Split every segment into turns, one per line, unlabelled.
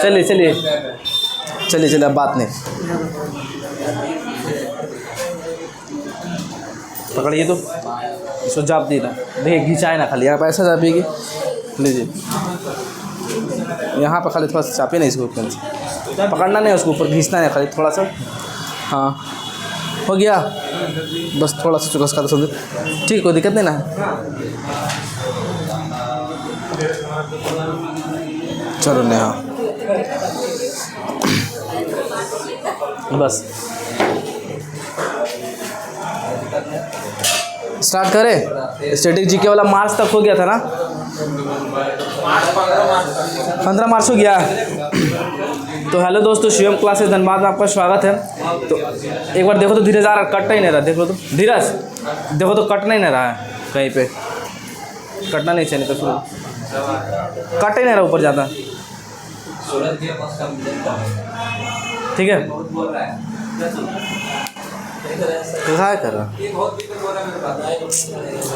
चलिए चलिए चलिए चलिए, अब बात नहीं, पकड़िए तो इसको जाप दी ना, देखिए घिंचाए ना, खाली यहाँ पर ऐसा जापिएगी, लीजिए यहाँ पर खाली थोड़ा सा चापिए ना इसको, ऊपर से पकड़ना नहीं, उसको ऊपर घिंचना है खाली थोड़ा सा। हाँ हो गया, बस थोड़ा सा चुकस का तो समझो, ठीक, कोई दिक्कत नहीं ना। चलो नेहा, बस स्टार्ट करें। स्टैटिक जीके वाला मार्च तक हो गया था ना, 15 मार्च हो गया। तो हेलो दोस्तों, शिवम क्लासेस धनबाद में आपका स्वागत है। तो एक बार देखो तो धीरज आ रहा, कट ही नहीं रहा, देख लो तो धीरज, देखो तो कट नहीं रहा है, कहीं पे कटना नहीं चाहिए, तो फिर कट ही नहीं रहा ऊपर जाता, ठीक है। क्या कर रहा,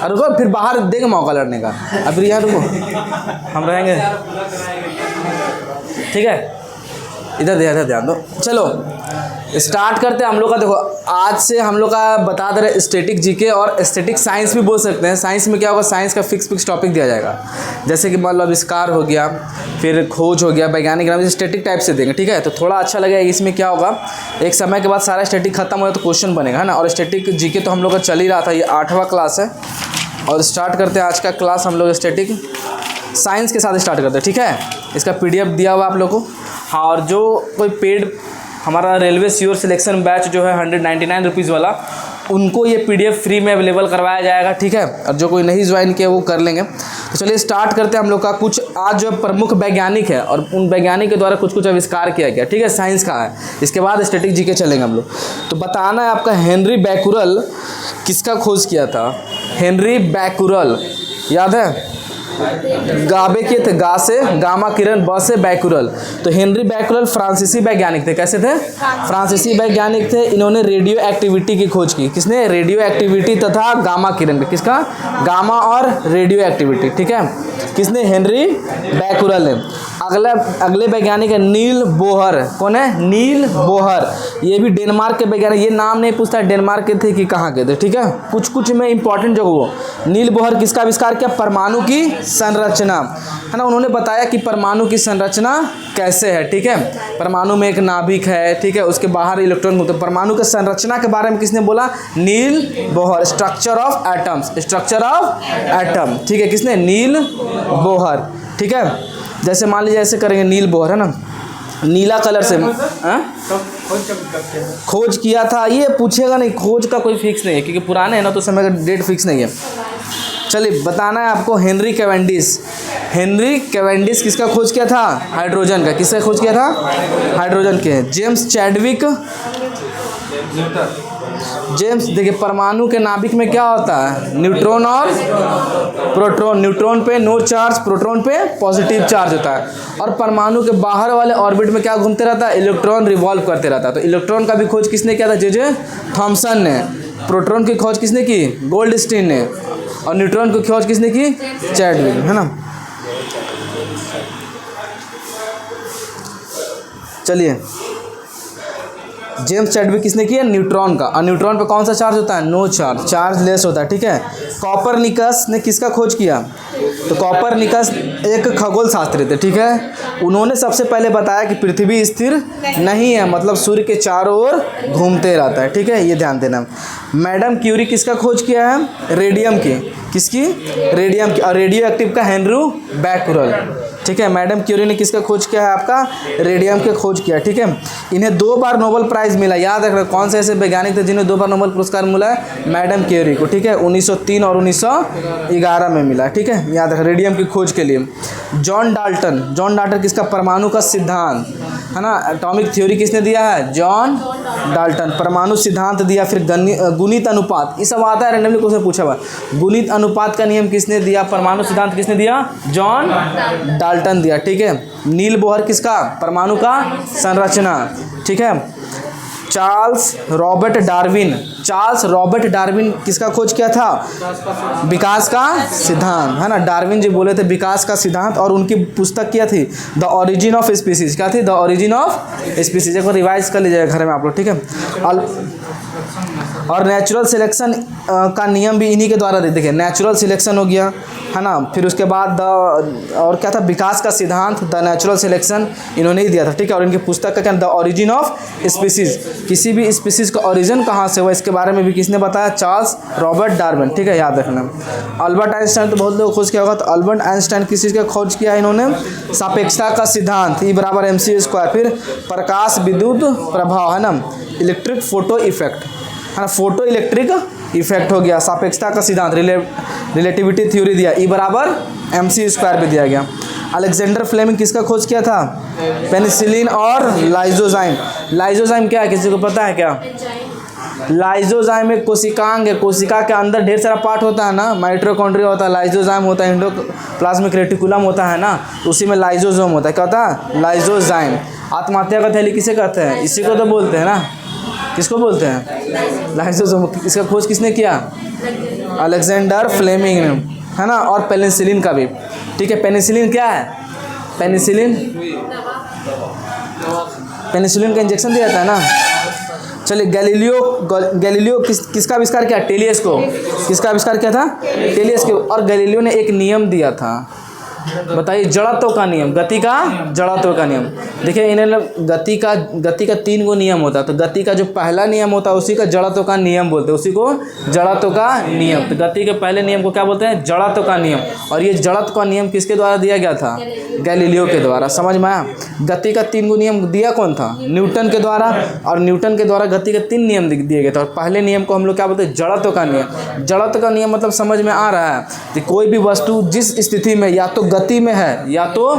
अरे रुको, फिर बाहर देंगे मौका लड़ने का, अब फिर यहाँ रुको, हम रहेंगे, ठीक है। इधर ध्यान दो। चलो स्टार्ट करते हैं हम लोग का। देखो आज से हम लोग का बता दे रहे स्टैटिक जीके और स्टैटिक साइंस भी बोल सकते हैं। साइंस में क्या होगा, साइंस का फिक्स टॉपिक दिया जाएगा, जैसे कि मान लो आविष्कार हो गया, फिर खोज हो गया, वैज्ञानिक नाम, स्टैटिक टाइप से देंगे, ठीक है। तो थोड़ा अच्छा लगेगा। इसमें क्या होगा, एक समय के बाद सारा स्टैटिक खत्म हो तो क्वेश्चन बनेगा, है ना। और स्टैटिक जीके तो हम लोग का चल ही रहा था, ये 8वां क्लास है। और स्टार्ट करते हैं आज का क्लास हम लोग स्टैटिक साइंस के साथ स्टार्ट करते हैं, ठीक है। इसका PDF दिया हुआ आप लोग को। हाँ, और जो कोई पेड हमारा रेलवे श्योर सिलेक्शन बैच जो है 199 रुपीज़ वाला, उनको ये PDF फ्री में अवेलेबल करवाया जाएगा, ठीक है। और जो कोई नहीं ज्वाइन किया वो कर लेंगे। तो चलिए स्टार्ट करते हैं हम लोग का। कुछ आज जो प्रमुख वैज्ञानिक है और उन वैज्ञानिक के द्वारा कुछ आविष्कार किया गया, ठीक है, साइंस का है। इसके बाद स्टैटिक जीके चलेंगे हम लोग। तो बताना है आपका, हेनरी बैकुरल किसका खोज किया था। हेनरी बैकुरल याद है, गाबे के थे, गा से गामा किरण, ब से बैकुरल। तो हेनरी बैकुरल फ्रांसीसी वैज्ञानिक थे। कैसे थे, फ्रांसीसी वैज्ञानिक थे। इन्होंने रेडियो एक्टिविटी की खोज की। किसने, रेडियो एक्टिविटी तथा गामा किरण, किसका, गामा और रेडियो एक्टिविटी, ठीक है। किसने, हेनरी बैकुरल ने। अगले वैज्ञानिक है नील बोहर। कौन है, नील बोहर। ये भी डेनमार्क के वैज्ञानिक। ये नाम नहीं पूछता डेनमार्क के थे कि कहाँ के थे, ठीक है। कुछ में इंपॉर्टेंट जो वो नील बोहर किसका आविष्कार किया, परमाणु की संरचना, है ना। उन्होंने बताया कि परमाणु की संरचना कैसे है, ठीक है। परमाणु में एक नाभिक है, ठीक है, उसके बाहर इलेक्ट्रॉन होते हैं। परमाणु की संरचना के बारे में किसने बोला, Niels Bohr. Structure of atoms, structure of atom, ठीक है, किसने, नील बोहर, ठीक है। जैसे मान लीजिए ऐसे करेंगे, नील बोहर, है ना, नीला कलर से खोज किया था। ये पूछेगा नहीं, खोज का कोई फिक्स नहीं है, क्योंकि पुराने हैं ना, तो समय का डेट फिक्स नहीं है। चलिए बताना है आपको, हेनरी कैवेंडिश। हेनरी कैवेंडिश किसका खोज किया था, हाइड्रोजन का। किसका खोज किया था, हाइड्रोजन के। जेम्स चैडविक, जेम्स, देखिए परमाणु के नाभिक में क्या होता है, न्यूट्रॉन और प्रोटॉन। न्यूट्रॉन पे नो चार्ज, प्रोटॉन पे पॉजिटिव चार्ज होता है। और परमाणु के बाहर वाले ऑर्बिट में क्या घूमते रहता है, इलेक्ट्रॉन रिवॉल्व करते रहता है। तो इलेक्ट्रॉन का भी खोज किसने किया था, जे थॉमसन ने। प्रोटॉन की खोज किसने की, गोल्डस्टीन ने। और न्यूट्रॉन की खोज किसने की, चैडविक, है ना। चलिए, जेम्स चैडविक किसने किया, न्यूट्रॉन का। और न्यूट्रॉन पे कौन सा चार्ज होता है, नो चार्ज, चार्ज लेस होता है, ठीक है। कॉपरनिकस ने किसका खोज किया, तो कॉपरनिकस एक खगोल शास्त्री थे, ठीक है। उन्होंने सबसे पहले बताया कि पृथ्वी स्थिर नहीं है, मतलब सूर्य के चारों ओर घूमते रहता है, ठीक है, ये ध्यान देना। मैडम क्यूरी किसका खोज किया है, रेडियम की। किसकी, रेडियम की। और रेडियो एक्टिव का हेनरी बैकुरल, ठीक है। मैडम क्यूरी ने किसका खोज किया है, आपका रेडियम के खोज किया, ठीक है। इन्हें 2 बार नोबेल प्राइज़ मिला, याद रखना। कौन से ऐसे वैज्ञानिक थे जिन्हें 2 बार नोबेल पुरस्कार मिला है, मैडम क्यूरी को, ठीक है। 1903 और 1911 में मिला, ठीक है, याद रखना, रेडियम की खोज के लिए। जॉन डाल्टन, जॉन डाल्टन किसका, परमाणु का सिद्धांत, है ना। एटॉमिक थ्योरी किसने दिया है, जॉन डाल्टन। परमाणु सिद्धांत दिया। फिर गुणित अनुपात, ये सब आता है, रैंडमली क्वेश्चन पूछा हुआ। गुणित अनुपात का नियम किसने दिया, परमाणु सिद्धांत किसने दिया, जॉन डाल्टन दिया, ठीक है। नील बोहर किसका, परमाणु का संरचना, ठीक है। Charles Robert Darwin. Charles Robert Darwin किसका खोज किया था? विकास का सिद्धांत, है ना। डार्विन जी बोले थे विकास का सिद्धांत, और उनकी पुस्तक क्या थी? The origin of species. क्या थी? The origin of species. एक बार रिवाइज कर लीजिएगा घर में आप लोग, ठीक है। और नेचुरल सिलेक्शन का नियम भी इन्हीं के द्वारा देखिए, नेचुरल सिलेक्शन हो गया, है ना। फिर उसके बाद और क्या था? विकास का सिद्धांत, द नेचुरल सिलेक्शन, इन्होंने ही दिया था, ठीक है। और इनकी पुस्तक का क्या? The origin of species. किसी भी स्पीसीज का ओरिजिन कहाँ से हुआ इसके बारे में भी किसने बताया? चार्ल्स रॉबर्ट डार्विन, ठीक है, याद रखना। अल्बर्ट आइंस्टाइन तो बहुत लोग खोज किया होगा, तो अल्बर्ट आइंस्टाइन किस चीज़ का खोज किया इन्होंने? सापेक्षता का सिद्धांत, E = mc²। फिर प्रकाश विद्युत प्रभाव, है ना, इलेक्ट्रिक फोटो इफेक्ट, है ना, फोटो इलेक्ट्रिक इफेक्ट हो गया। सापेक्षता का सिद्धांत, रिलेटिविटी थ्योरी दिया, E = mc² भी दिया गया। अलेक्जेंडर फ्लेमिंग किसका खोज किया था? पेनिसिलिन और लाइजोजाइम। लाइजोजाइम क्या है, किसी को पता है क्या? लाइजोजाइम एक कोशिकांग है। कोशिका के अंदर ढेर सारा पार्ट होता है ना, माइटोकॉन्ड्रिया होता है, लाइजोजाइम होता है, एंडोप्लाज्मिक रेटिकुलम होता है ना, उसी में लाइजोजोम होता है। क्या होता है? लाइजोजाइम। आत्महत्या का थैली किसे कहते हैं? इसी को तो बोलते हैं ना, किसको बोलते हैं? लाइजोजोम। इसका खोज किसने किया? अलेक्जेंडर फ्लेमिंग ने, है ना। और पेनिसिलिन का भी, ठीक है। पेनिसिलिन क्या है? पेनिसिलिन का इंजेक्शन दिया जाता है ना। चलिए, गैलीलियो किसका आविष्कार किया? टेलीस्कोप। किसका आविष्कार किया था? टेलीस्कोप। और गैलीलियो ने एक नियम दिया था, बताइए, जड़त्व का नियम, गति का जड़त्व का नियम। देखिए, इन्हें गति का 3 गो नियम होता है। तो गति का जो पहला नियम होता है उसी का जड़त्व का नियम बोलते हैं, उसी को जड़त्व का नियम। तो गति के पहले नियम को क्या बोलते हैं? जड़त्व का नियम। और ये जड़त्व का नियम किसके द्वारा दिया गया था? गैलीलियो के द्वारा। समझ में आया? गति का 3 गो नियम दिया कौन था? न्यूटन के द्वारा। और न्यूटन के द्वारा गति के 3 नियम दिए गए थे। और पहले नियम को हम लोग क्या बोलते हैं? जड़त्व का नियम। जड़त्व का नियम मतलब समझ में आ रहा है कि कोई भी वस्तु जिस स्थिति में या तो गति में है या तो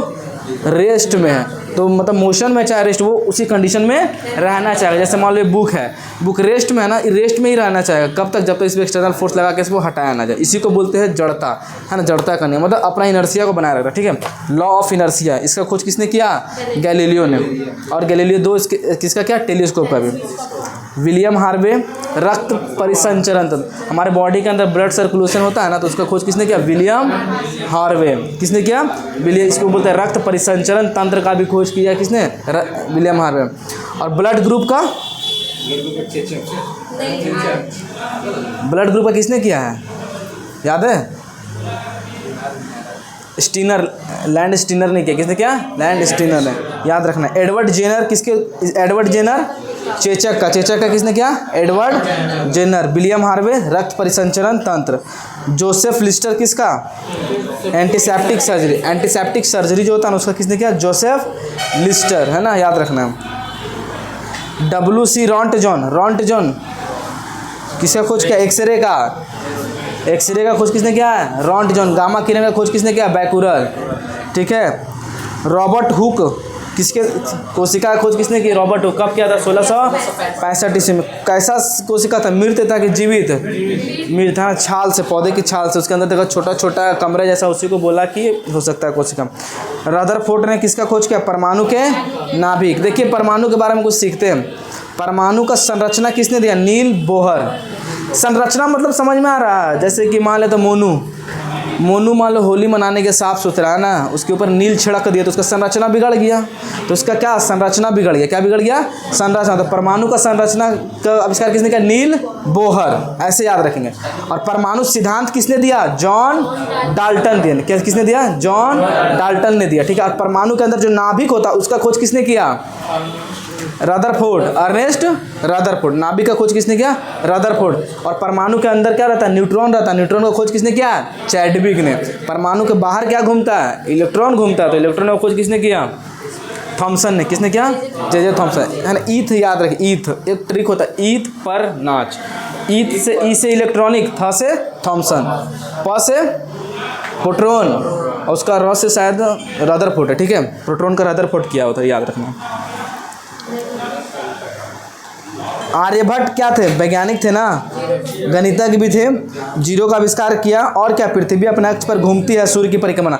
रेस्ट में है, तो मतलब मोशन में चाहे रेस्ट, वो उसी कंडीशन में रहना चाहेगा। जैसे मान लो बुक है, बुक रेस्ट में है ना, रेस्ट में ही रहना चाहेगा। कब तक? जब तक इस पर एक्सटर्नल फोर्स लगा के इसको हटाया ना जाए। इसी को बोलते हैं जड़ता, है ना। जड़ता का नियम मतलब अपना इनर्सिया को बनाए रखता है, ठीक है। लॉ ऑफ इनर्सिया, इसका खोज किसने किया? गैलीलियो ने। और गैलीलियो 2 किसका क्या? टेलीस्कोप का भी। विलियम हार्वे, रक्त परिसंचरण तंत्र, हमारे बॉडी के अंदर ब्लड सर्कुलेशन होता है ना, तो उसका खोज किसने किया? William Harvey. किसने किया? विलियम। इसको बोलते हैं रक्त परिसंचरण तंत्र का भी खोज किया किसने? William Harvey. और ब्लड ग्रुप का किसने किया है? याद है? स्टीनर, लैंड स्टीनर ने किया। किसने किया? लैंड स्टीनर ने, याद रखना। एडवर्ड जेनर एडवर्ड जेनर चेचक का किसने किया? Edward Jenner. विलियम हार्वे, रक्त परिसंचरण तंत्र। जोसेफ लिस्टर किसका? एंटीसेप्टिक सर्जरी जो होता है ना, उसका किसने किया? जोसेफ लिस्टर, है ना, याद रखना। WC रॉन्टजॉन किसका खोज किया? एक्सरे का खोज किसने किया? रॉन्टजॉन। गामा किरण का खोज किसने किया? बैकुलर, ठीक है। रॉबर्ट हुक, किसके कोशिका का खोज किसने की? Robert Hooke. कब किया था? 1665 ईस्वी में। कैसा कोशिका था? मृत था कि जीवित? मृत था, छाल से, पौधे की छाल से। उसके अंदर देखो छोटा छोटा कमरे जैसा, उसी को बोला कि हो सकता है कोशिका। रदरफोर्ड ने किसका खोज किया? परमाणु के नाभिक। देखिए, परमाणु के बारे में कुछ सीखते हैं। परमाणु का संरचना किसने दिया? नील बोहर। संरचना मतलब समझ में आ रहा है? जैसे कि मान ले तो मोनू मान लो होली मनाने के साफ सुथरा है ना, उसके ऊपर नील छिड़क दिया तो उसका संरचना बिगड़ गया। तो उसका क्या? संरचना बिगड़ गया। क्या बिगड़ गया? संरचना। तो परमाणु का संरचना का आविष्कार किसने किया? नील बोहर, ऐसे याद रखेंगे। और परमाणु सिद्धांत किसने दिया? जॉन डाल्टन दिया। किसने दिया? जॉन डाल्टन ने दिया, ठीक है। और परमाणु के अंदर जो नाभिक होता है उसका खोज किसने किया? Rutherford, Ernest Rutherford. नाभिक का खोज किसने किया? रदरफोर्ड। और परमाणु के अंदर क्या रहता है? न्यूट्रॉन रहता है। न्यूट्रॉन का खोज किसने किया? चैडविक ने। परमाणु के बाहर क्या घूमता है? इलेक्ट्रॉन घूमता है। तो इलेक्ट्रॉन का खोज किसने किया? थॉमसन ने। किसने किया? जे थॉमसन, है ना। ईथ याद रखिए, ईथ एक ट्रिक होता है। ईथ पर नाच। ईथ से, ई से इलेक्ट्रॉनिक, थ से थॉमसन, प से प्रोटॉन, और उसका र से शायद रदरफोर्ड है, ठीक है। प्रोटॉन का रदरफोर्ड किया होता है, याद रखना। आर्यभट्ट क्या थे? वैज्ञानिक थे ना, गणितज्ञ भी थे। जीरो का आविष्कार किया। और क्या? पृथ्वी अपने अक्ष पर घूमती है, सूर्य की परिक्रमा।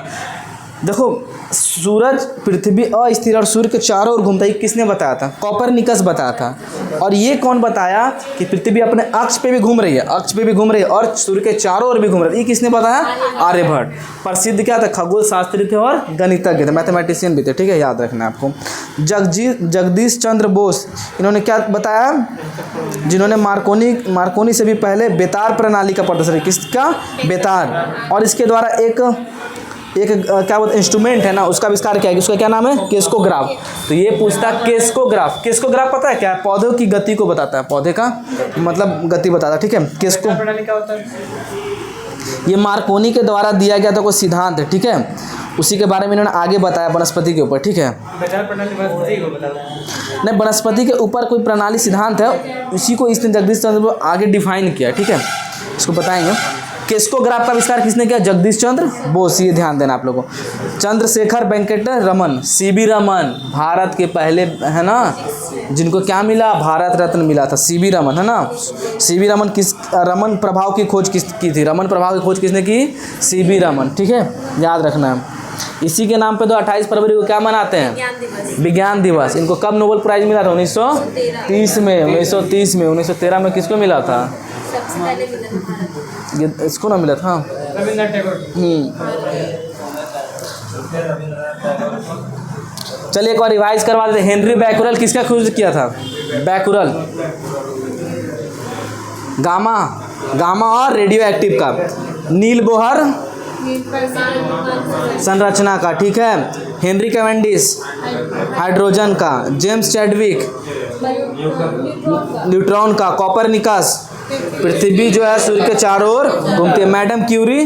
देखो सूरज पृथ्वी अस्थिर और सूर्य के चारों ओर घूमता है, ये किसने बताया था? कॉपरनिकस बताया था। और ये कौन बताया कि पृथ्वी अपने अक्ष पे भी घूम रही है, अक्ष पे भी घूम रही है और सूर्य के चारों ओर भी घूम रही है, ये किसने बताया? आर्यभट्ट। प्रसिद्ध क्या था? खगोल शास्त्री थे और गणितज्ञ थे, मैथमेटिशियन भी थे, ठीक है, याद रखना है आपको। जगदीश चंद्र बोस, इन्होंने क्या बताया? जिन्होंने मार्कोनी से भी पहले बेतार प्रणाली का प्रदर्शन, किसका? बेतार। और इसके द्वारा एक क्या बोलते इंस्ट्रूमेंट है ना, उसका आविष्कार किया है, उसका क्या नाम है? केस्कोग्राफ। तो ये पूछता है केस्कोग्राफ। केस्कोग्राफ पता है क्या है? पौधों की गति को बताता है, पौधे का मतलब गति बताता है, ठीक है। केस्को ये मार्कोनी के द्वारा दिया गया था कोई सिद्धांत है, ठीक है, उसी के बारे में इन्होंने आगे बताया वनस्पति के ऊपर, ठीक है। नहीं, वनस्पति के ऊपर कोई प्रणाली सिद्धांत है, उसी को इसने जगदीश चंद्र आगे डिफाइन किया, ठीक है, इसको बताएंगे। केस्कोग्राफ का आविष्कार किसने किया? जगदीश चंद्र बोस, ये ध्यान देना आप लोगों को। चंद्रशेखर वेंकट रमन, सीबी रमन, भारत के पहले है ना, जिनको क्या मिला? भारत रत्न मिला था, सीबी रमन, है ना। सीबी रमन रमन प्रभाव की खोज की थी? रमन प्रभाव की खोज किसने की? सीबी रमन, ठीक है, याद रखना है। इसी के नाम पे तो 28 फरवरी को क्या मनाते हैं? विज्ञान दिवस। इनको कब नोबेल प्राइज मिला था? 1930 में। 1930 में। 1913 में किसको मिला था?
सबसे पहले मिला था भारत।
ये इसको ना मिला था,
रविंद्रनाथ टैगोर।
चलिए एक बार रिवाइज करवा देते। हेनरी बैकुरल किसका खोज किया था? बैकुरल गामा और रेडियो एक्टिव का। नील बोहर संरचना का, ठीक है। हेनरी कैवेंडिश हाइड्रोजन का। जेम्स चैडविक न्यूट्रॉन का। कॉपरनिकस पृथ्वी जो है सूर्य के चारों ओर घूमती है। मैडम क्यूरी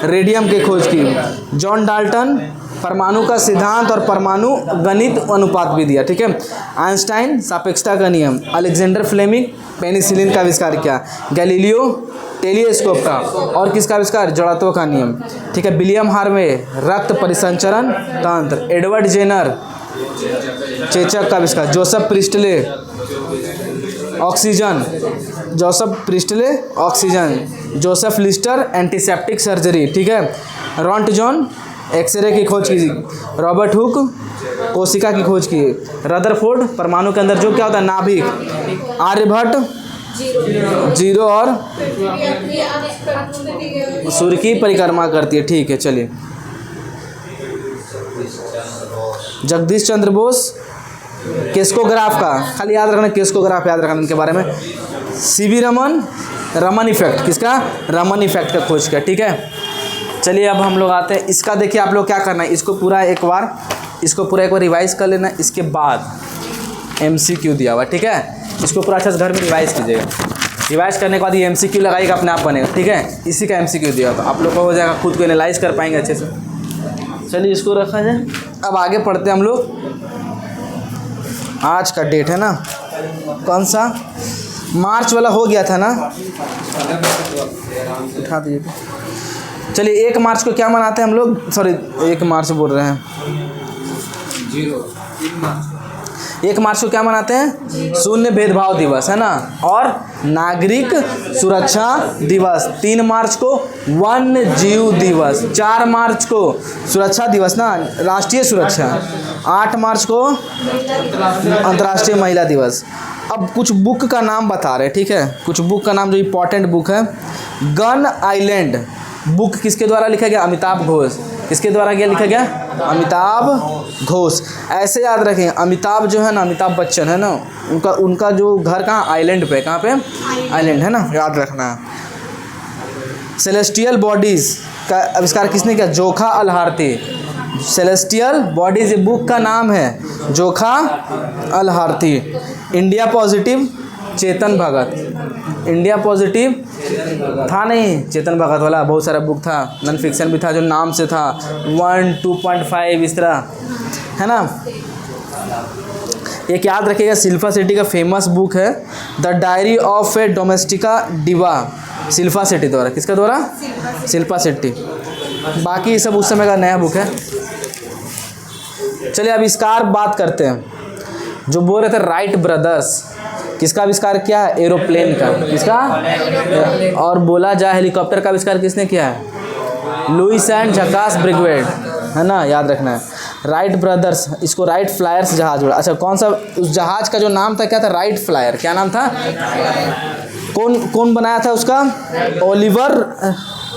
रेडियम की खोज की। जॉन डाल्टन परमाणु का सिद्धांत और परमाणु गणित अनुपात भी दिया, ठीक है। आइंस्टाइन सापेक्षता का नियम। अलेक्जेंडर फ्लेमिंग पेनिसिलिन का आविष्कार किया। गैलीलियो टेलीस्कोप का। और किसका आविष्कार? जड़त्व का नियम, ठीक है। विलियम हार्वे रक्त परिसंचरण तंत्र। एडवर्ड जेनर चेचक का आविष्कार। Joseph Presley oxygen. Joseph Lister antiseptic surgery, ठीक है। रॉन्ट जॉन एक्सरे की खोज की। रॉबर्ट हुक कोशिका की खोज की। रदरफोर्ड परमाणु के अंदर जो क्या होता है? नाभिक। आर्यभट्ट जीरो और सूर्य की परिक्रमा करती है, ठीक है। चलिए जगदीश चंद्र बोस केस्कोग्राफ का खाली याद रखना, केस्कोग्राफ याद रखना इनके बारे में। सीवी रमन इफेक्ट, किसका? रमन इफेक्ट का खोज किया, ठीक है। चलिए अब हम लोग आते हैं इसका। देखिए आप लोग क्या करना है, इसको पूरा एक बार रिवाइज कर लेना। इसके बाद MCQ दिया हुआ, ठीक है। इसको पूरा अच्छा से घर में रिवाइज कीजिएगा। रिवाइज करने के बाद ये MCQ लगाइएगा, अपने आप बनेगा, ठीक है। इसी का MCQ दिया हुआ, आप लोग को हो जाएगा, खुद को एनालाइज कर पाएंगे अच्छे से। चलिए इसको रखा जाए। अब आगे पढ़ते हैं हम लोग। आज का डेट है ना, कौन सा? मार्च वाला हो गया था ना, उठा दीजिए। चलिए 1 मार्च को क्या मनाते हैं हम लोग? सॉरी 1 मार्च बोल रहे हैं, 1 मार्च को क्या मनाते हैं? शून्य भेदभाव दिवस, है ना। और नागरिक सुरक्षा दिवस। 3 मार्च को वन्य जीव दिवस। 4 मार्च को सुरक्षा दिवस ना, राष्ट्रीय सुरक्षा। 8 मार्च को अंतर्राष्ट्रीय महिला दिवस। अब कुछ बुक का नाम बता रहे, ठीक है। कुछ बुक का नाम जो इम्पोर्टेंट बुक है। गन आइलैंड बुक किसके द्वारा लिखा गया? अमिताभ घोष। किसके द्वारा लिखा गया? अमिताभ घोष। ऐसे याद रखें, अमिताभ जो है ना, अमिताभ बच्चन है ना, उनका जो घर कहाँ? आइलैंड पे। कहाँ पे? आइलैंड, है ना, याद रखना। सेलेस्टियल बॉडीज़ का आविष्कार किसने किया? जोखा अलहार्थी। सेलेस्टियल बॉडीज बुक का नाम है, जोखा Alharthi. India positive Chetan Bhagat. India positive था नहीं, चेतन भगत वाला बहुत सारा बुक था, नॉन फिक्शन भी था जो नाम से था, 1, 2.5 इस तरह, है ना। एक याद रखिएगा, शिल्पा शेट्टी का फेमस बुक है the diary of A domestica diva, Shilpa Shetty द्वारा। किसका द्वारा? शिल्पा शेट्टी। बाकी ये सब उस समय का नया बुक है। चलिए आविष्कार बात करते हैं। जो बोल रहे थे राइट ब्रदर्स, किसका आविष्कार किया है? एरोप्लेन का। किसका? और बोला जाए हेलीकॉप्टर का आविष्कार किसने किया है? लुईस एंड जकास ब्रिगवेड, है ना, याद रखना है। राइट ब्रदर्स, इसको राइट फ्लायर्स जहाज बोला। अच्छा, कौन सा उस जहाज का जो नाम था क्या था? Right flyer. क्या नाम था? कौन कौन बनाया था उसका? Oliver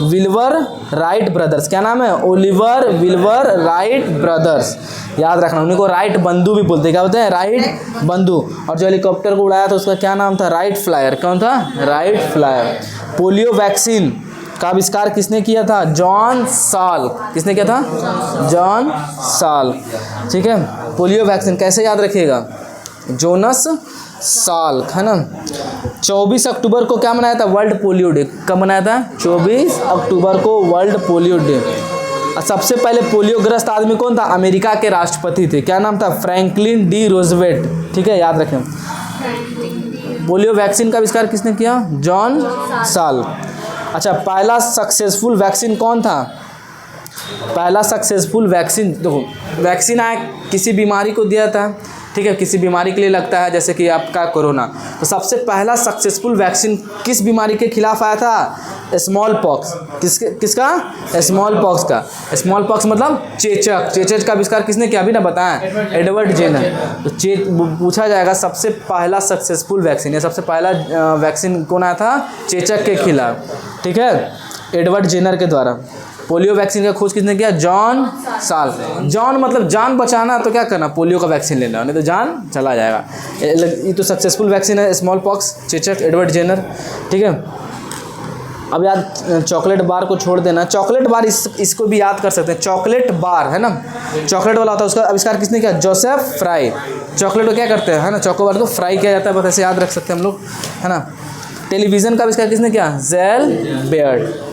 Wilbur Wright brothers. क्या नाम है? Oliver Wilbur Wright brothers. याद रखना, उन्हीं को राइट बंधु भी बोलते हैं। क्या बोलते हैं? राइट बंधु। और जो हेलीकॉप्टर को उड़ाया था उसका क्या नाम था? Right flyer. कौन था? Right flyer. पोलियो वैक्सीन का आविष्कार किसने किया था? जॉन साल। किसने किया था? जॉन साल। ठीक है। पोलियो वैक्सीन कैसे याद रखिएगा? जोनस साल, है ना। 24 अक्टूबर को क्या मनाया था? World polio day. कब मनाया था? 24 अक्टूबर को वर्ल्ड पोलियो डे। और सबसे पहले पोलियो ग्रस्त आदमी कौन था? अमेरिका के राष्ट्रपति थे। क्या नाम था? Franklin D Roosevelt. ठीक है, याद रखें। पोलियो वैक्सीन का आविष्कार किसने किया? जॉन साल। अच्छा, पहला सक्सेसफुल वैक्सीन कौन था? पहला सक्सेसफुल वैक्सीन, देखो वैक्सीन आया किसी बीमारी को दिया था, ठीक है, किसी बीमारी के लिए लगता है, जैसे कि आपका कोरोना। तो सबसे पहला सक्सेसफुल वैक्सीन किस बीमारी के खिलाफ आया था? Small pox. किसका? स्मॉल पॉक्स का। स्मॉल पॉक्स मतलब चेचक। चेचक का आविष्कार किसने किया? अभी ना बताया, एडवर्ड जेनर। तो पूछा जाएगा सबसे पहला सक्सेसफुल वैक्सीन या सबसे पहला वैक्सीन कौन आया था? चेचक के खिलाफ। ठीक है, एडवर्ड जेनर के द्वारा। पोलियो वैक्सीन का खोज किसने किया? जॉन साल। जॉन मतलब जान बचाना, तो क्या करना? पोलियो का वैक्सीन लेना, नहीं तो जान चला जाएगा। ये तो सक्सेसफुल वैक्सीन है। स्मॉल पॉक्स, चेचक, एडवर्ड जेनर। ठीक है। अब याद, चॉकलेट बार को छोड़ देना। चॉकलेट बार इसको भी याद कर सकते हैं। चॉकलेट बार है ना, चॉकलेट वाला होता है, उसका आविष्कार किसने किया? Joseph fry. चॉकलेट को क्या करते हैं, है ना, चॉकोबार को फ्राई किया जाता है, बस ऐसे याद रख सकते हैं हम लोग, है ना। टेलीविज़न का आविष्कार किसने किया? जेल बेयर्ड।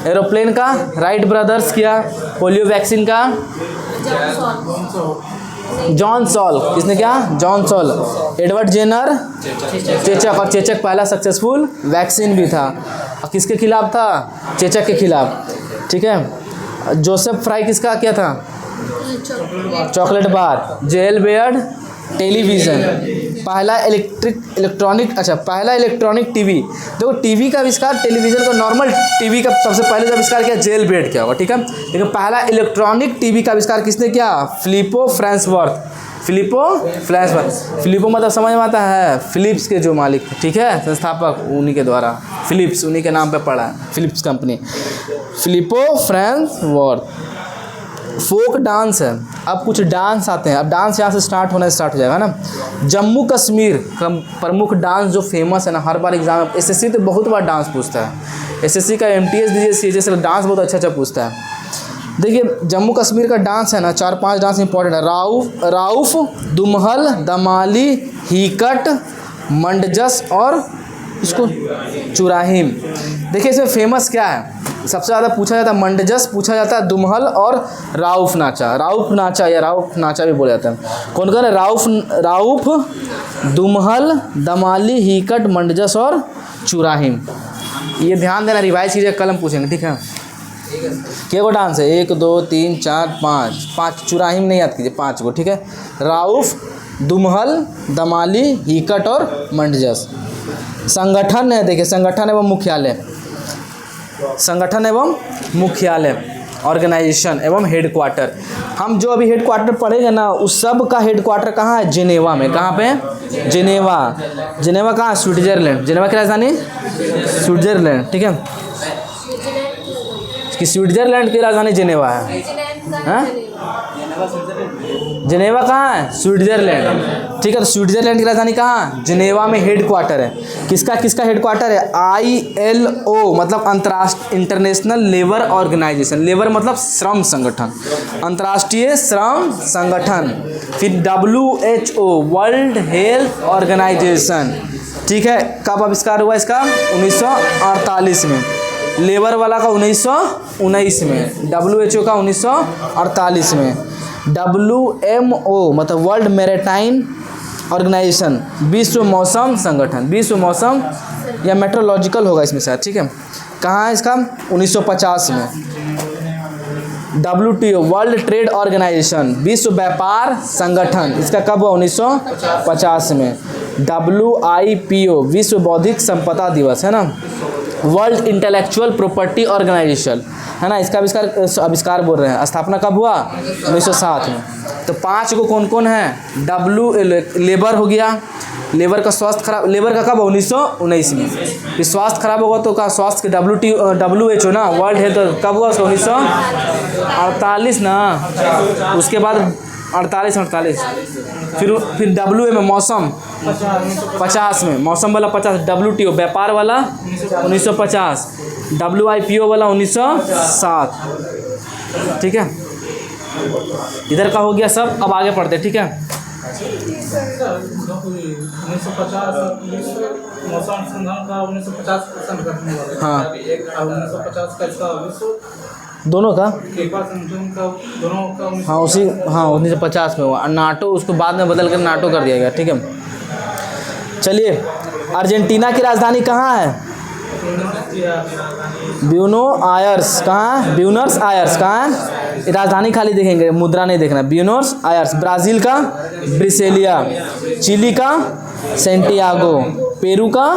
एरोप्लेन का राइट ब्रदर्स किया। पोलियो वैक्सीन का जॉन सॉल। किसने किया? John sol. एडवर्ड जेनर चेचक। और चेचक पहला सक्सेसफुल वैक्सीन भी था। और किसके खिलाफ था? चेचक के खिलाफ। ठीक है। जोसेफ फ्राई किसका किया था? Chocolate bar. जेल बेयर्ड टेलीविज़न। पहला पहला इलेक्ट्रॉनिक टीवी। देखो टीवी का आविष्कार, टेलीविज़न का, नॉर्मल टीवी का सबसे पहले जो आविष्कार किया जेल बेयर्ड किया होगा, ठीक है। लेकिन पहला इलेक्ट्रॉनिक टीवी का आविष्कार किसने किया? फिलिपो फ्रांसवर्थ। फिलिपो मतलब समझ में आता है, फिलिप्स के जो मालिक थे, ठीक है, संस्थापक, उन्हीं के द्वारा, फिलिप्स उन्हीं के नाम पे पड़ा है, Philips company. Philo Farnsworth. Folk dance है। अब कुछ डांस आते हैं। अब डांस यहाँ से स्टार्ट हो जाएगा ना। जम्मू कश्मीर का प्रमुख डांस जो फेमस है ना, हर बार एग्जाम में एसएससी तो बहुत बार डांस पूछता है। एसएससी का एमटीएस दीजिए, सीजीएस का डांस बहुत अच्छा पूछता है। देखिए जम्मू कश्मीर का डांस है ना, 4-5 डांस इंपॉर्टेंट है। राउफ, दुमहल, दमाली, हीकट, मंडजस और इसको चुराहिम। देखिए इसमें फेमस क्या है? सबसे ज़्यादा पूछा जाता है मंडजस, पूछा जाता है दुमहल और राउफ नाचा। राउफ नाचा भी बोला जाता है। कौन कौन है? राउफ, दुमहल, दमाली, हीकट, मंडजस और चुराहिम। ये ध्यान देना, रिवाइज कीजिए, कलम पूछेंगे, ठीक है। क्या को डांस है? 1 2 3 4 5 चुराहिम नहीं याद कीजिए, 5 को, ठीक है। राउफ, दुमहल, दमाली, हीकट और मंडजस। संगठन है, देखिए संगठन एवं मुख्यालय, ऑर्गेनाइजेशन एवं हेडक्वार्टर। हम जो अभी हेडक्वार्टर पढ़ेंगे ना, उस सब का हेडक्वार्टर कहाँ है? जिनेवा में। कहाँ पे? जिनेवा कहाँ? स्विट्जरलैंड। जिनेवा की राजधानी स्विट्जरलैंड, ठीक है। कि स्विट्जरलैंड की राजधानी जिनेवा है। जिनेवा कहाँ है? स्विट्जरलैंड, ठीक है। तो स्विट्जरलैंड की राजधानी कहाँ? जिनेवा में हेडक्वार्टर है। किसका हेडक्वार्टर है? ILO मतलब अंतर्राष्ट्रीय इंटरनेशनल लेबर ऑर्गेनाइजेशन। लेबर मतलब श्रम संगठन, अंतर्राष्ट्रीय श्रम संगठन। फिर WHO वर्ल्ड हेल्थ ऑर्गेनाइजेशन, ठीक है। कब आविष्कार हुआ इसका? 1948 में। लेबर वाला का 1919 में। WHO का 1948 में। WMO मतलब वर्ल्ड मैरीटाइम ऑर्गेनाइजेशन, विश्व मौसम संगठन, विश्व मौसम या मेट्रोलॉजिकल होगा इसमें शायद, ठीक है। कहाँ है इसका? 1950 में। WTO वर्ल्ड ट्रेड ऑर्गेनाइजेशन, विश्व व्यापार संगठन, इसका कब हुआ? 1950 में। WIPO विश्व बौद्धिक संपदा दिवस, है ना। वर्ल्ड इंटेलेक्चुअल प्रॉपर्टी ऑर्गेनाइजेशन, है ना। इसका आविष्कार बोल रहे हैं। स्थापना कब हुआ? 1907 में। तो 5 को कौन कौन है? लेबर हो गया, लेबर का स्वास्थ्य खराब, लेबर का कब? 1919 में। फिर स्वास्थ्य खराब होगा तो का स्वास्थ्य के WHO ना, वर्ल्ड हेल्थ कब हुआ? 1948 ना। उसके बाद 48 फिर W में मौसम 50 में, मौसम वाला 50, WTO व्यापार वाला 1950, WIPO वाला 1907। ठीक है, इधर का हो गया सब। अब आगे पढ़ते, ठीक है।
1950 मौसम अनुसंधान का 1950
हाँ,
1950 का इसका विश्व
दोनों का
संगठन का दोनों का
हाँ 1950 में हुआ। नाटो उसको बाद में बदल कर नाटो कर दिया गया। ठीक है, चलिए। अर्जेंटीना की राजधानी कहाँ है? Buenos Aires. कहाँ है? Buenos Aires. कहाँ है? राजधानी खाली देखेंगे, मुद्रा नहीं देखना। Buenos Aires. ब्राज़ील का ब्रिसेलिया, चिली का सेंटियागो, पेरू का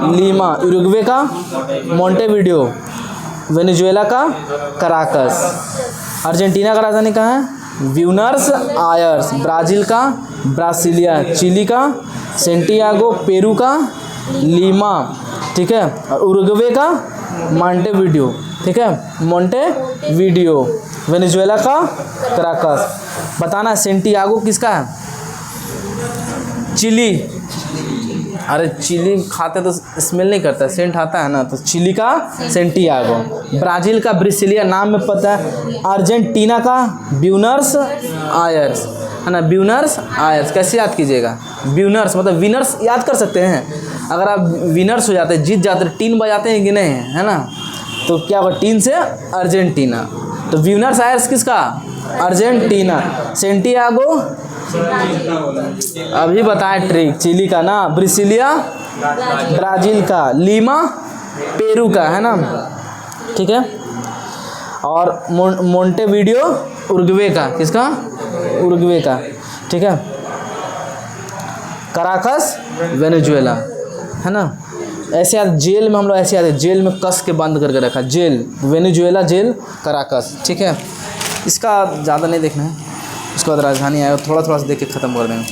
लीमा, उरुग्वे का मोंटेविडियो, वेनेजुएला का कराकस। अर्जेंटीना का राजधानी कहाँ है? Buenos Aires. ब्राज़ील का ब्रासिलिया, चिली का सेंटियागो, पेरू का लीमा, ठीक है, और उरुग्वे का मोंटेविडियो, ठीक है, मोंटेविडियो। वेनेजुएला का कराकस। बताना सेंटियागो किसका है? चिली। अरे चिली खाते तो स्मेल नहीं करता, सेंट आता है ना, तो चिली का सेंटियागो। ब्राज़ील का ब्रिसिलिया, नाम में पता है। अर्जेंटीना का ब्यूनोस आयर्स, है ना, ब्यूनोस आयर्स। कैसे याद कीजिएगा? ब्यूनर्स मतलब विनर्स याद कर सकते हैं। अगर आप विनर्स हो जाते हैं, जीत जाते हैं, टीन बजाते हैं कि नहीं, है ना, तो क्या होगा? टीन से अर्जेंटीना। तो ब्यूनोस आयर्स किसका? अर्जेंटीना। सेंटियागो अभी बताएं ट्रिक, चिली का ना, ब्रिसिलिया ब्राज़ील का, लीमा पेरू का, है ना, ठीक है, और मोंटेविडियो उरुग्वे का। किसका? उरुग्वे का, ठीक है। कराकस वेनेजुएला, है ना। ऐसे याद, जेल में हम लोग ऐसे याद है, जेल में कस के बंद करके रखा, जेल वेनेजुएला, जेल कराकस, ठीक है। इसका ज़्यादा नहीं देखना है, उसके बाद राजधानी आएगा, थोड़ा थोड़ा सा देख के ख़त्म कर देंगे।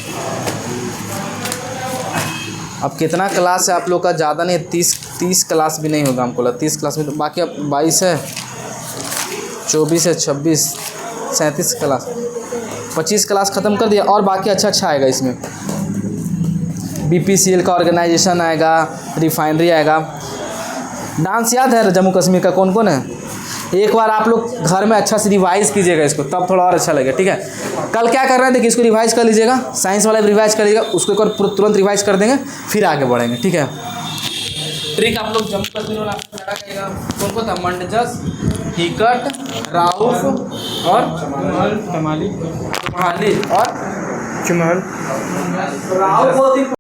अब कितना क्लास है आप लोग का? ज़्यादा नहीं, 30 क्लास भी नहीं होगा हमको लगा, 30 क्लास में तो बाकी अब 22 है, 24 है, 26, 37 क्लास, 25 क्लास ख़त्म कर दिया। और बाकी अच्छा आएगा इसमें। BPCL का ऑर्गेनाइजेशन आएगा, रिफाइनरी आएगा। डांस याद है जम्मू कश्मीर का कौन कौन है? एक बार आप लोग घर में अच्छा से रिवाइज़ कीजिएगा इसको, तब थोड़ा और अच्छा लगेगा, ठीक है। कल क्या कर रहे थे कि इसको रिवाइज़ कर लीजिएगा, साइंस वाला रिवाइज़ कर लीजिएगा, उसको एक बार तुरंत रिवाइज़ कर देंगे, फिर आगे बढ़ेंगे, ठीक है। ट्रिक आप लोग जम्मू कश्मीर वाला लगा करिएगा। कौन कौन था? मंडजस, हिकट, राउफ और कमाली और चुमहल। राउफ